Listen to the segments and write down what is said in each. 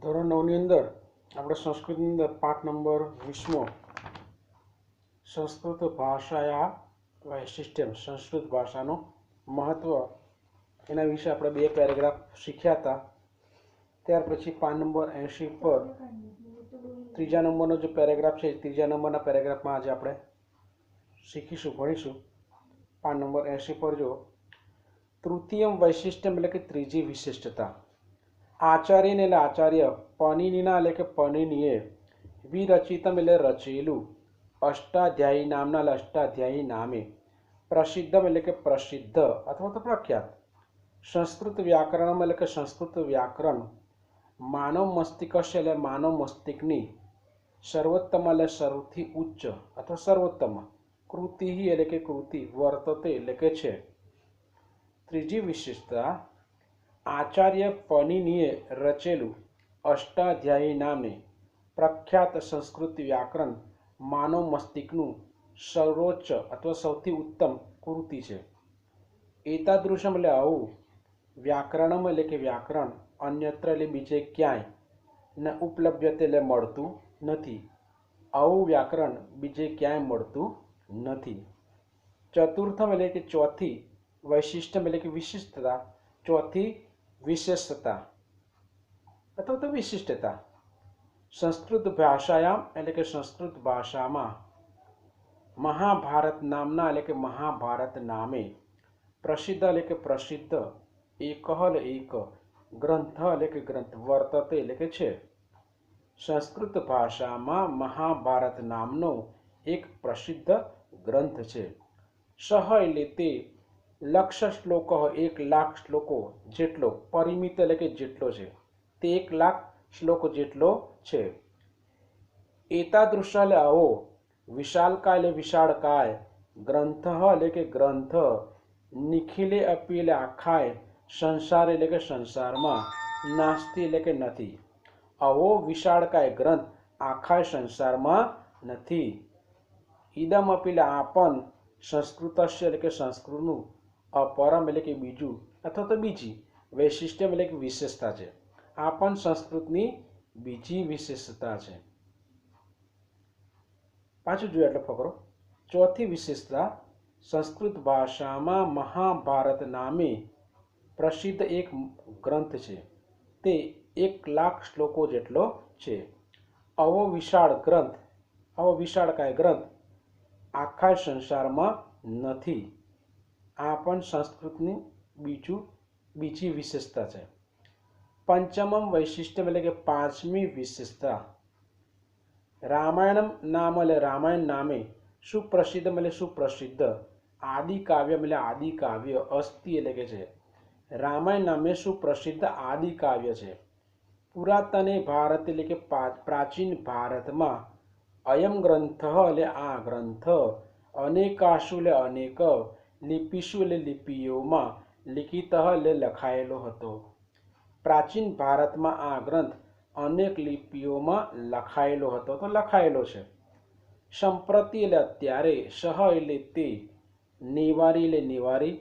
ધોરણ 9 ની અંદર આપણે સંસ્કૃતની અંદર પાઠ નંબર 20મો સંસ્કૃત ભાષાયા વૈશિષ્ટ્યમ સંસ્કૃત ભાષાનું મહત્વ એના વિશે આપણે બે પેરેગ્રાફ શીખ્યા હતા। ત્યાર પછી પાન નંબર 80 પર ત્રીજા નંબરનો જે પેરેગ્રાફ છે ત્રીજા નંબરના પેરેગ્રાફમાં આજે આપણે શીખીશું ભણીશું। પાન નંબર 80 પર જો તૃતીયમ વૈશિષ્ટ્યમ એટલે કે ત્રીજી વિશિષ્ટતા। આચાર્યને એટલે આચાર્ય, પનિનીના એટલે કે પનિનીએ, વિરચિતમ એટલે રચેલું, અષ્ટાધ્યાયી નામના એટલે અષ્ટાધ્યાયી નામે, પ્રસિદ્ધમ એટલે કે પ્રસિદ્ધ અથવા તો પ્રખ્યાત, સંસ્કૃત વ્યાકરણમ એટલે કે સંસ્કૃત વ્યાકરણ, માનવ મસ્તિષ્ક એટલે માનવ મસ્તિષ્કની, સર્વોત્તમ એટલે સૌથી ઉચ્ચ અથવા સર્વોત્તમ, કૃતિ એટલે કે કૃતિ, વર્તતે એટલે કે છે। ત્રીજી વિશેષતા આચાર્ય પનિનીએ રચેલું અષ્ટાધ્યાયી નામે પ્રખ્યાત સંસ્કૃત વ્યાકરણ માનવ મસ્તિષ્કનું સર્વોચ્ચ અથવા સૌથી ઉત્તમ કૃતિ છે। એતાદૃશમ એટલે આવું, વ્યાકરણમ એટલે કે વ્યાકરણ, અન્યત્ર એટલે બીજે ક્યાંય, ને ઉપલબ્ધતે એટલે મળતું નથી, આવું વ્યાકરણ બીજે ક્યાંય મળતું નથી। ચતુર્થમ એટલે કે ચોથી, વૈશિષ્ટ્યમ એટલે કે વિશિષ્ટતા, ચોથી વિશેષતા અથવા તો વિશિષ્ટતા, સંસ્કૃત ભાષાયામ એટલે કે સંસ્કૃત ભાષામાં, મહાભારત નામના એટલે કે મહાભારત નામે, પ્રસિદ્ધ એટલે કે પ્રસિદ્ધ, એક એટલે એક, ગ્રંથ એટલે કે ગ્રંથ, વર્તતે એટલે કે છે। સંસ્કૃત ભાષામાં મહાભારત નામનો એક પ્રસિદ્ધ ગ્રંથ છે। સહ એટલે તે, લક્ષ શ્લોક 1,00,000 શ્લોકો જેટલો, પરિમિત એટલે કે જેટલો છે, તે 1,00,000 શ્લોક જેટલો છે। એતાદૃશ એટલે આવો, વિશાલકાય એટલે વિશાળકાય, ગ્રંથ એટલે કે ગ્રંથ, નિખિલે અપી એટલે આખાય, સંસાર એટલે કે સંસારમાં, નાસ્તિ એટલે કે નથી, આવો વિશાળકાય ગ્રંથ આખા સંસારમાં નથી। ઇદમ અપી એટલે આ પણ, સંસ્કૃતસ્ય એટલે કે સંસ્કૃતનું, અપરમ એટલે કે બીજું અથવા તો બીજી, વૈશિષ્ટ્યમ એટલે કે વિશેષતા છે, આ પણ સંસ્કૃતની બીજી વિશેષતા છે। પાછું જોઈએ એટલે ફકરો, ચોથી વિશેષતા, સંસ્કૃત ભાષામાં મહાભારત નામે પ્રસિદ્ધ એક ગ્રંથ છે, તે 1,00,000 શ્લોકો જેટલો છે। આવો વિશાળ ગ્રંથ, આવો વિશાળકાય ગ્રંથ આખા સંસારમાં નથી, આ પણ સંસ્કૃતની બીજી વિશેષતા છે। પંચમમ વૈશિષ્ટ્યમ એટલે કે પાંચમી વિશેષતા, રામાયણમ નામ એટલે રામાયણ નામે, સુપ્રસિદ્ધમ એટલે સુપ્રસિદ્ધ, આદિ કાવ્યમ એટલે આદિ કાવ્ય, અસ્તિ એટલે કે છે, રામાયણ નામે સુપ્રસિદ્ધ આદિ કાવ્ય છે। પુરાતને ભારત એટલે કે પ્રાચીન ભારતમાં, અયમ ગ્રંથ એટલે આ ગ્રંથ, અનેકાશુ એટલે અનેક, લિપિશુ એટલે લિપિઓમાં, લિખિત એટલે લખાયેલો હતો। પ્રાચીન ભારતમાં આ ગ્રંથ અનેક લિપિઓમાં લખાયેલો હતો તો લખાયેલો છે। સંપ્રતિ એટલે અત્યારે, સહ એટલે તે, નેવારી એટલે નેવારી,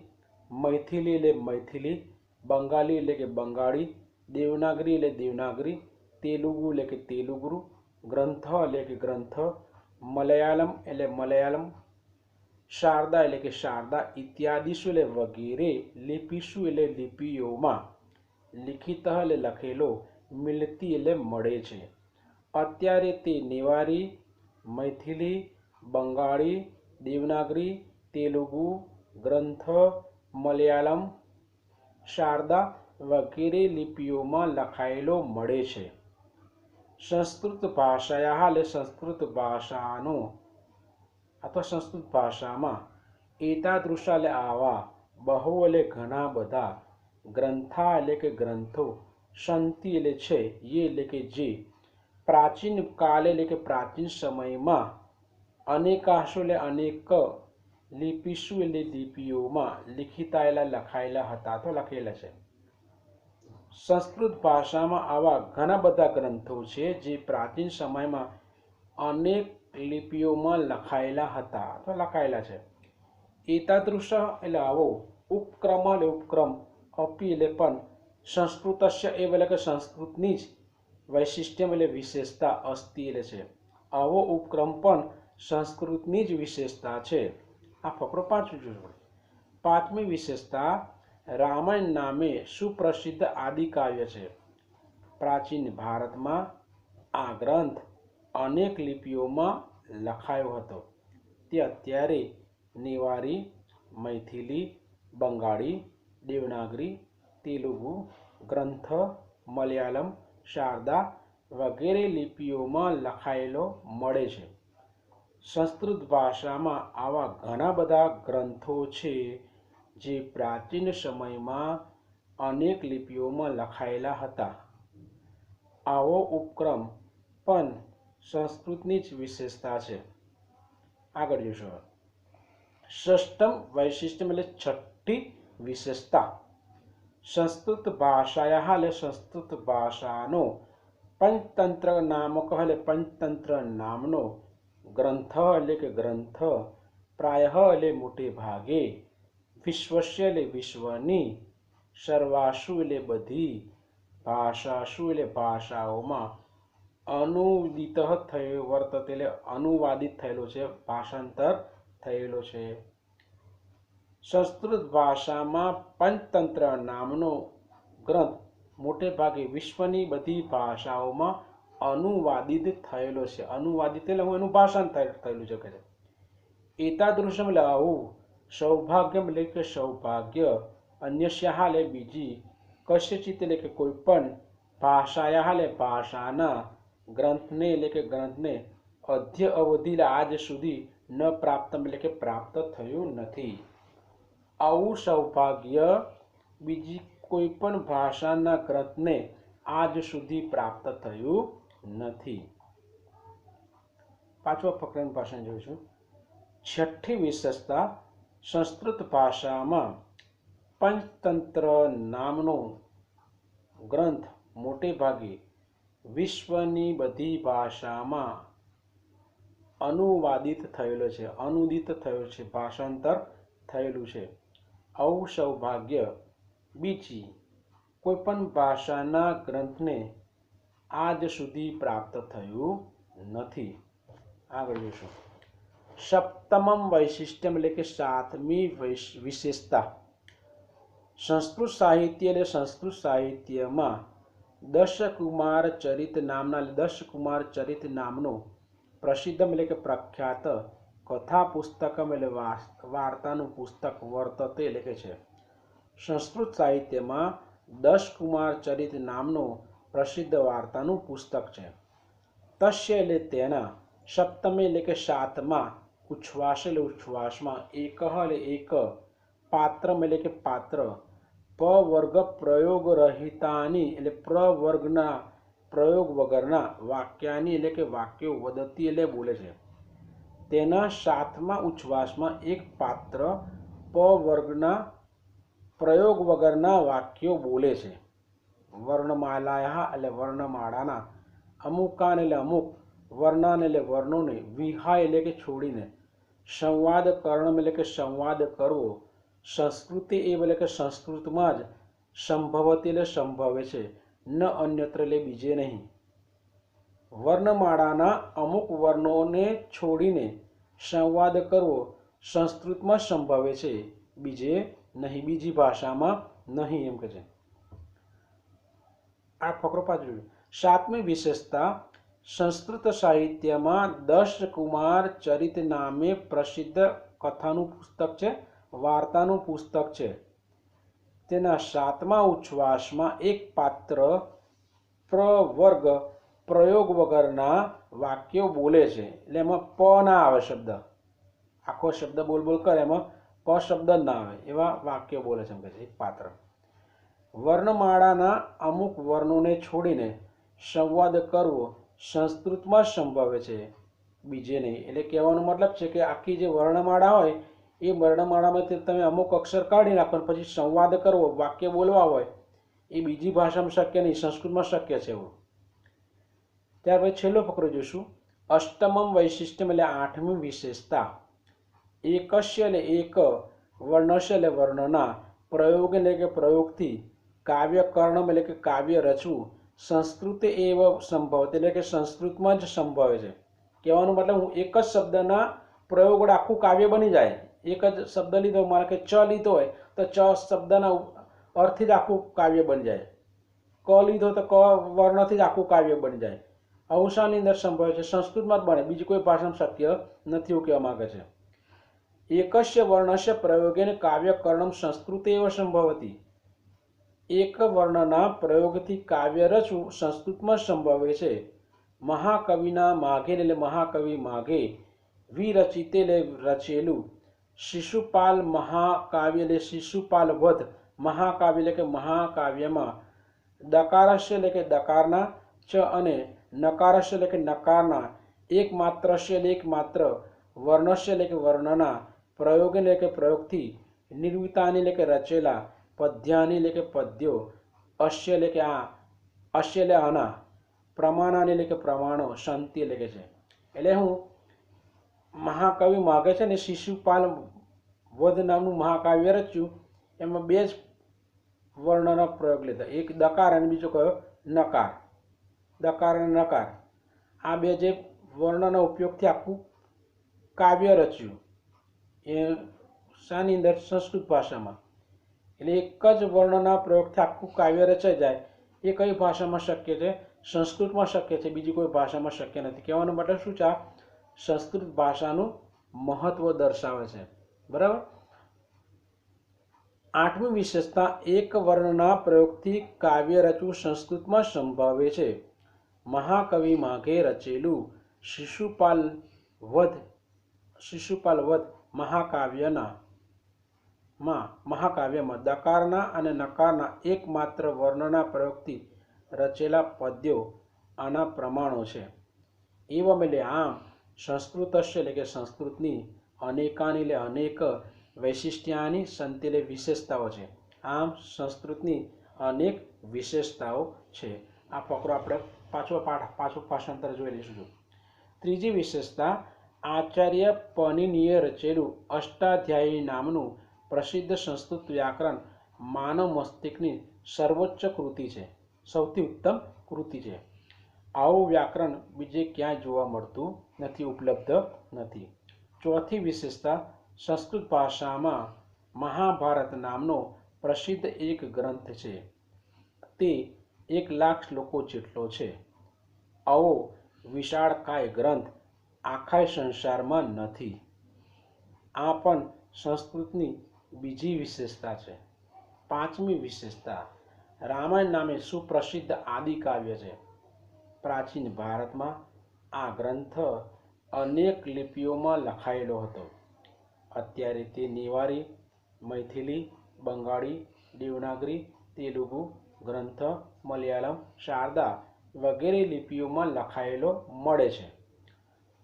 મૈથિલી એટલે મૈથિલી, બંગાળી એટલે કે બંગાળી, દેવનાગરી એટલે દેવનાગરી, તેલુગુ એટલે કે તેલુગુ, ગ્રંથ એટલે કે ગ્રંથ, મલયાલમ એટલે મલયાલમ, શારદા એટલે કે શારદા, ઇત્યાદિશુ એટલે વગેરે, લિપિશુ એટલે લિપિઓમાં, લિખિત એટલે લખેલો, મિલતી એટલે મળે છે। અત્યારે તે નેવારી, મૈથિલી, બંગાળી, દેવનાગરી, તેલુગુ, ગ્રંથ, મલયાલમ, શારદા વગેરે લિપિઓમાં લખાયેલો મળે છે। સંસ્કૃત ભાષાયા એટલે સંસ્કૃત ભાષાનો અથવા સંસ્કૃત ભાષામાં, એતાદૃશા એટલે આવા, બહુ એટલે ઘણા બધા, ગ્રંથા એટલે કે ગ્રંથો, સંતિ એટલે છે, યે એટલે કે જે, પ્રાચીન કાલે એટલે કે પ્રાચીન સમયમાં, અનેકાશુ એટલે અનેક, લિપિશુ એટલે લિપિઓમાં, લિખિતા એટલે લખાયેલા હતા તો લખેલા છે। સંસ્કૃત ભાષામાં આવા ઘણા બધા ગ્રંથો છે જે પ્રાચીન સમયમાં અનેક લિપિઓમાં લખાયેલા હતા તો લખાયેલા છે। એતાદૃશ એટલે આવો, ઉપક્રમ એટલે ઉપક્રમ, અપી એટલે પણ, સંસ્કૃતસ્ય એવ એટલે કે સંસ્કૃતની જ, વૈશિષ્ટ્યમ એટલે વિશેષતા, અસ્તિ એટલે છે. આવો ઉપક્રમ પણ સંસ્કૃતની જ વિશેષતા છે. આ ફકરો પાંચમું જોજો. પાંચમી વિશેષતા, રામાયણ નામે સુપ્રસિદ્ધ આદિકાવ્ય છે. પ્રાચીન ભારતમાં આ ગ્રંથ અનેક લિપિઓમાં લખાયો હતો. તે અત્યારે નેવારી, મૈથિલી, બંગાળી, દેવનાગરી, તેલુગુ ગ્રંથ, મલયાલમ, શારદા વગેરે લિપિઓમાં લખાયેલો મળે છે. સંસ્કૃત ભાષામાં આવા ઘણા બધા ગ્રંથો છે જે પ્રાચીન સમયમાં અનેક લિપિઓમાં લખાયેલા હતા. આવો ઉપક્રમ પણ સંસ્કૃતની જ વિશેષતા છે. આગળ જોઈશું. ષષ્ઠમ વૈશિષ્ટ્યમ એટલે છઠ્ઠી વિશેષતા, સંસ્કૃત ભાષાયા એટલે સંસ્કૃત ભાષાનો પંચતંત્ર નામક એટલે પંચતંત્ર નામનો ગ્રંથ એટલે કે ગ્રંથ, પ્રાય એટલે મોટે ભાગે, વિશ્વસ્ય એટલે વિશ્વની, સર્વાસુ એટલે બધી, ભાષાસુ એટલે ભાષાઓમાં, અનુદિત થયો વર્તતે એટલે અનુવાદિત થયેલો છે, ભાષાંતર થયેલો છે. સંસ્કૃત ભાષામાં પંચતંત્ર નામનો ગ્રંથ મોટે ભાગે વિશ્વની બધી ભાષાઓમાં અનુવાદિત થયેલો છે. અનુવાદિત એટલે એનું ભાષાંતર થયેલું છે. એતાદૃશમ એટલે આવું, સૌભાગ્યમ એટલે કે સૌભાગ્ય, અન્યસ્યા એટલે બીજી, કસ્યચિત એટલે કે કોઈ પણ, ભાષાયા એટલે ભાષાના, ગ્રંથને એટલે કે ગ્રંથને, અધ્ય અવધિ આજ સુધી ન પ્રાપ્ત એટલે કે પ્રાપ્ત થયું નથી. આવું સૌભાગ્ય બીજી કોઈ પણ ભાષાના ગ્રંથને આજ સુધી પ્રાપ્ત થયું નથી. પાંચમા ફકરાની ભાષા જોઈશું. છઠ્ઠી વિશેષતા, સંસ્કૃત ભાષામાં પંચતંત્ર નામનો ગ્રંથ મોટે ભાગે વિશ્વની બધી ભાષામાં અનુવાદિત થયેલો છે, અનુદિત થયેલો છે, ભાષાંતર થયેલું છે. આવું સૌભાગ્ય બીજી કોઈ પણ ભાષાના ગ્રંથને આજ સુધી પ્રાપ્ત થયું નથી. આગળ જોઈશું. સપ્તમમ વૈશિષ્ટ્યમ એટલે કે સાતમી વિશેષતા, સંસ્કૃત સાહિત્ય એટલે સંસ્કૃત સાહિત્યમાં દશકુમાર ચરિત નામના દશકુમાર ચરિત નામનો પ્રસિદ્ધમ એટલે કે પ્રખ્યાત કથા પુસ્તકમ એટલે વાર્તાનું પુસ્તક વર્તતે એટલે કે છે. સંસ્કૃત સાહિત્યમાં દશકુમાર ચરિત નામનો પ્રસિદ્ધ વાર્તાનું પુસ્તક છે. તસ્ય એટલે તેના, સપ્તમે એટલે કે સાતમાં, ઉચ્છ્વાસ એટલે ઉચ્છ્વાસમાં, એક એટલે એક, પાત્રમ એટલે કે પાત્ર, પવર્ગ પ્રયોગ રહિતાની એટલે પ્રવર્ગના પ્રયોગ વગરના, વાક્યાની એટલે કે વાક્યો, વદતી એટલે બોલે છે. તેના સાતમા ઉચ્છ્વાસમાં એક પાત્ર પવર્ગના પ્રયોગ વગરના વાક્યો બોલે છે. વર્ણમાલાયા એટલે વર્ણમાળાના, અમુકાન એટલે અમુક, વર્ણાન એટલે વર્ણોને, વિહાય એટલે કે છોડીને, સંવાદ કર્ણમ એટલે કે સંવાદ કરવો, સંસ્કૃતિ એવ એટલે કે સંસ્કૃતમાં જ, સંભવતી એટલે સંભવે છે, ન અન્યત્ર એટલે બીજે નહીં. વર્ણમાળાના અમુક વર્ણોને છોડીને સંવાદ કરવો સંસ્કૃતમાં સંભવે છે, બીજે નહીં, બીજી ભાષામાં નહીં, એમ કે છે. આ ફકરો પાછળ. સાતમી વિશેષતા, સંસ્કૃત સાહિત્યમાં દશકુમાર ચરિત નામે પ્રસિદ્ધ કથાનું પુસ્તક છે, વાર્તાનું પુસ્તક છે. તેના સાતમા ઉચ્છ્વાસમાં એક પાત્ર પ્રવર્ગ પ્રયોગ વગરના વાક્યો બોલે છે. એટલે એમાં પ ના આવે શબ્દ, આખો શબ્દ બોલ બોલ કરે એમાં પ શબ્દ ના આવે એવા વાક્યો બોલે છે, એમ કે છે. એક પાત્ર વર્ણમાળાના અમુક વર્ણોને છોડીને સંવાદ કરવો સંસ્કૃતમાં સંભવે છે, બીજે નહીં. એટલે કહેવાનો મતલબ છે કે આખી જે વર્ણમાળા હોય એ વર્ણમાળામાંથી તમે અમુક અક્ષર કાઢી નાખો પછી સંવાદ કરવો, વાક્ય બોલવા હોય, એ બીજી ભાષામાં શક્ય નહીં, સંસ્કૃતમાં શક્ય છે એવું. ત્યાર પછી છેલ્લો ફકરો જોઈશું. અષ્ટમમ વૈશિષ્ટ્યમ એટલે આઠમી વિશેષતા, એકસ્ય એટલે એક, વર્ણસ્ય એટલે વર્ણના, પ્રયોગ એટલે કે પ્રયોગથી, કાવ્ય કર્ણમ એટલે કે કાવ્ય રચવું, સંસ્કૃતે એવ સંભવતે એટલે કે સંસ્કૃતમાં જ સંભવે છે। કહેવાનો મતલબ હું એક જ શબ્દના પ્રયોગ વડે આખું કાવ્ય બની જાય। એક જ શબ્દ લીધો, મારે કે ચ લીધો હોય તો ચ શબ્દના અર્થથી જ આખું કાવ્ય બની જાય। ક લીધો તો ક વર્ણથી જ આખું કાવ્ય બની જાય। આવું શાની અંદર સંભવે છે? સંસ્કૃતમાં જ બને, બીજી કોઈ ભાષામાં શક્ય નથી એવું કહેવા માંગે છે। એકસ્ય વર્ણસ્ય પ્રયોગેન કાવ્યકર્ણમ સંસ્કૃતે એવ સંભવતી। એક વર્ણના પ્રયોગથી કાવ્ય રચવું સંસ્કૃતમાં સંભવે છે। મહાકવિના માઘે એટલે મહાકવિ માઘે વિરચિતે એટલે રચેલું શિશુપાલ મહાકાવ્ય એટલે શિશુપાલ વધ મહાકાવ્ય એટલે કે મહાકાવ્યમાં દકારસ્ય એટલે કે દકારના ચ અને નકારસ્ય એટલે કે નકારના એકમાત્રસ્ય એટલે એકમાત્ર વર્ણસ્ય એટલે કે વર્ણના પ્રયોગ એટલે કે પ્રયોગથી નિર્મિતાની એટલે કે રચેલા પદ્યાની એટલે કે પદ્યો અશ્ય એટલે કે આ અશ્ય એટલે આના પ્રમાણાની એટલે કે પ્રમાણો શાંતિ એટલે કે છે। એટલે હું મહાકવિ માગે છે ને શિશુપાલ વધ નામનું મહાકાવ્ય રચ્યું, એમાં બે જ વર્ણના પ્રયોગ લીધા, એક દકાર અને બીજો કયો નકાર। દકાર અને નકાર આ બે જે વર્ણના ઉપયોગથી આખું કાવ્ય રચ્યું એ શાની અંદર? સંસ્કૃત ભાષામાં। એટલે એક જ વર્ણના પ્રયોગથી આખું કાવ્ય રચાઈ જાય એ કઈ ભાષામાં શક્ય છે? સંસ્કૃતમાં શક્ય છે, બીજી કોઈ ભાષામાં શક્ય નથી। કહેવાનો મતલબ શું છે? સંસ્કૃત ભાષાનું મહત્વ દર્શાવે છે, બરાબર। આઠમી વિશેષતા, એક વર્ણના પ્રયોગથી કાવ્ય રચવું સંસ્કૃતમાં સંભવે છે। મહાકવિ માઘે રચેલું શિશુપાલ વધ મહાકાવ્યમાં દકારના અને નકારના એકમાત્ર વર્ણના પ્રયોગથી રચેલા પદ્યો આના પ્રમાણો છે। એવમ એટલે આમ સંસ્કૃતસ્ય એટલે કે સંસ્કૃતની અનેકાની એટલે અનેક વૈશિષ્ટ્યાની સંતિ એટલે વિશેષતાઓ છે। આમ સંસ્કૃતની અનેક વિશેષતાઓ છે। આ ફકરો આપણે પાછું ભાષાંતર જોઈ લઈશું। ત્રીજી વિશેષતા, આચાર્ય પનિનીએ રચેલું અષ્ટાધ્યાયી નામનું પ્રસિદ્ધ સંસ્કૃત વ્યાકરણ માનવ મસ્તિષ્કની સર્વોચ્ચ કૃતિ છે, સૌથી ઉત્તમ કૃતિ છે। આવું વ્યાકરણ બીજે ક્યાંય જોવા મળતું નથી, ઉપલબ્ધ નથી। ચોથી વિશેષતા, સંસ્કૃત ભાષામાં મહાભારત નામનો પ્રસિદ્ધ એક ગ્રંથ છે, તે 1,00,000 શ્લોકો જેટલો છે। આવો વિશાળકાય ગ્રંથ આખા સંસારમાં નથી। આ પણ સંસ્કૃતની બીજી વિશેષતા છે। પાંચમી વિશેષતા, રામાયણ નામે સુપ્રસિદ્ધ આદિકાવ્ય છે। પ્રાચીન ભારતમાં આ ગ્રંથ અનેક લિપિઓમાં લખાયેલો હતો। અત્યારે તે નેવારી, મૈથિલી, બંગાળી, દેવનાગરી, તેલુગુ ગ્રંથ, મલયાલમ, શારદા વગેરે લિપિઓમાં લખાયેલો મળે છે।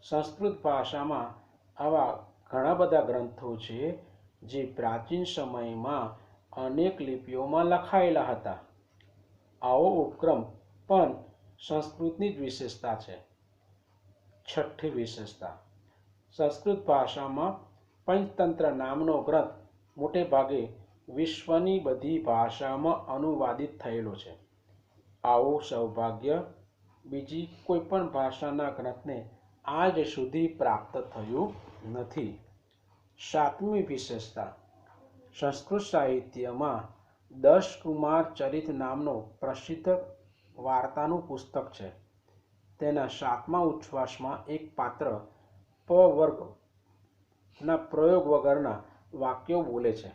સંસ્કૃત ભાષામાં આવા ઘણા બધા ગ્રંથો છે જે પ્રાચીન સમયમાં અનેક લિપિઓમાં લખાયેલા હતા। આવો ઉપક્રમ પણ સંસ્કૃતની જ વિશેષતા છે। છઠ્ઠી વિશેષતા, સંસ્કૃત ભાષામાં પંચતંત્ર નામનો ગ્રંથ મોટે ભાગે વિશ્વની બધી ભાષામાં અનુવાદિત થયેલો છે। આવું સૌભાગ્ય બીજી કોઈ પણ ભાષાના ગ્રંથને આજ સુધી પ્રાપ્ત થયું નથી। સાતમી વિશેષતા, સંસ્કૃત સાહિત્યમાં 10 કુમાર ચરિત નામનો પ્રસિદ્ધ વાર્તાનું પુસ્તક છે। તેના 7મા ઉચ્છ્વાસમાં એક પાત્ર પ વર્ગના પ્રયોગ વગરના વાક્યો બોલે છે।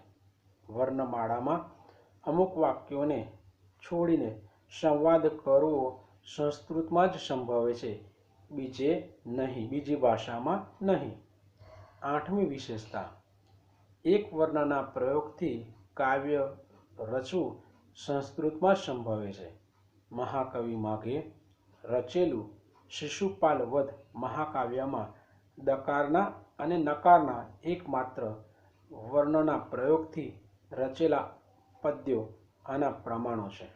વર્ણમાળામાં અમુક વાક્યોને છોડીને સંવાદ કરવો સંસ્કૃતમાં જ સંભવે છે, બીજે નહીં, બીજી ભાષામાં નહીં। આઠમી વિશેષતા, એક વર્ણના પ્રયોગથી કાવ્ય રચવું સંસ્કૃતમાં સંભવે છે। મહાકવિ માઘે રચેલું શિશુપાલ વધ મહાકાવ્યમાં દકારના અને નકારના એકમાત્ર વર્ણના પ્રયોગથી રચેલા પદ્યો આના પ્રમાણો છે।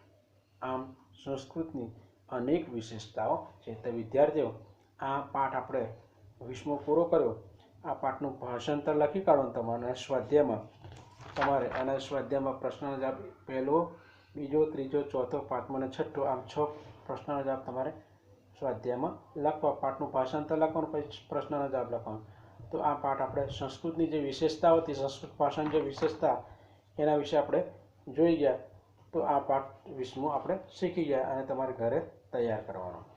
આમ સંસ્કૃતની અનેક વિશેષતાઓ છે। તો વિદ્યાર્થીઓ, આ પાઠ આપણે 20મો પૂરો કર્યો। આ પાઠનું ભાષાંતર લખી કાઢો તમારા સ્વાધ્યાયમાં, તમારે આના સ્વાધ્યાયમાં પ્રશ્નનો જવાબ પહેલો બીજો, ત્રીજો, ચોથો, પાંચમો અને છઠ્ઠો, આમ 6 પ્રશ્નનો જવાબ તમારે સ્વાધ્યાયમાં લખવા. પાઠનું ભાષાંતર લખવાનું, પછી પ્રશ્નનો જવાબ લખવાનો. તો આ પાઠ આપણે સંસ્કૃતની જે વિશેષતાઓ હતી, સંસ્કૃત ભાષાની જે વિશેષતા એના વિશે આપણે જોઈ ગયા. તો આ પાઠ 20મો આપણે શીખી ગયા અને તમારે ઘરે તૈયાર કરવાનો.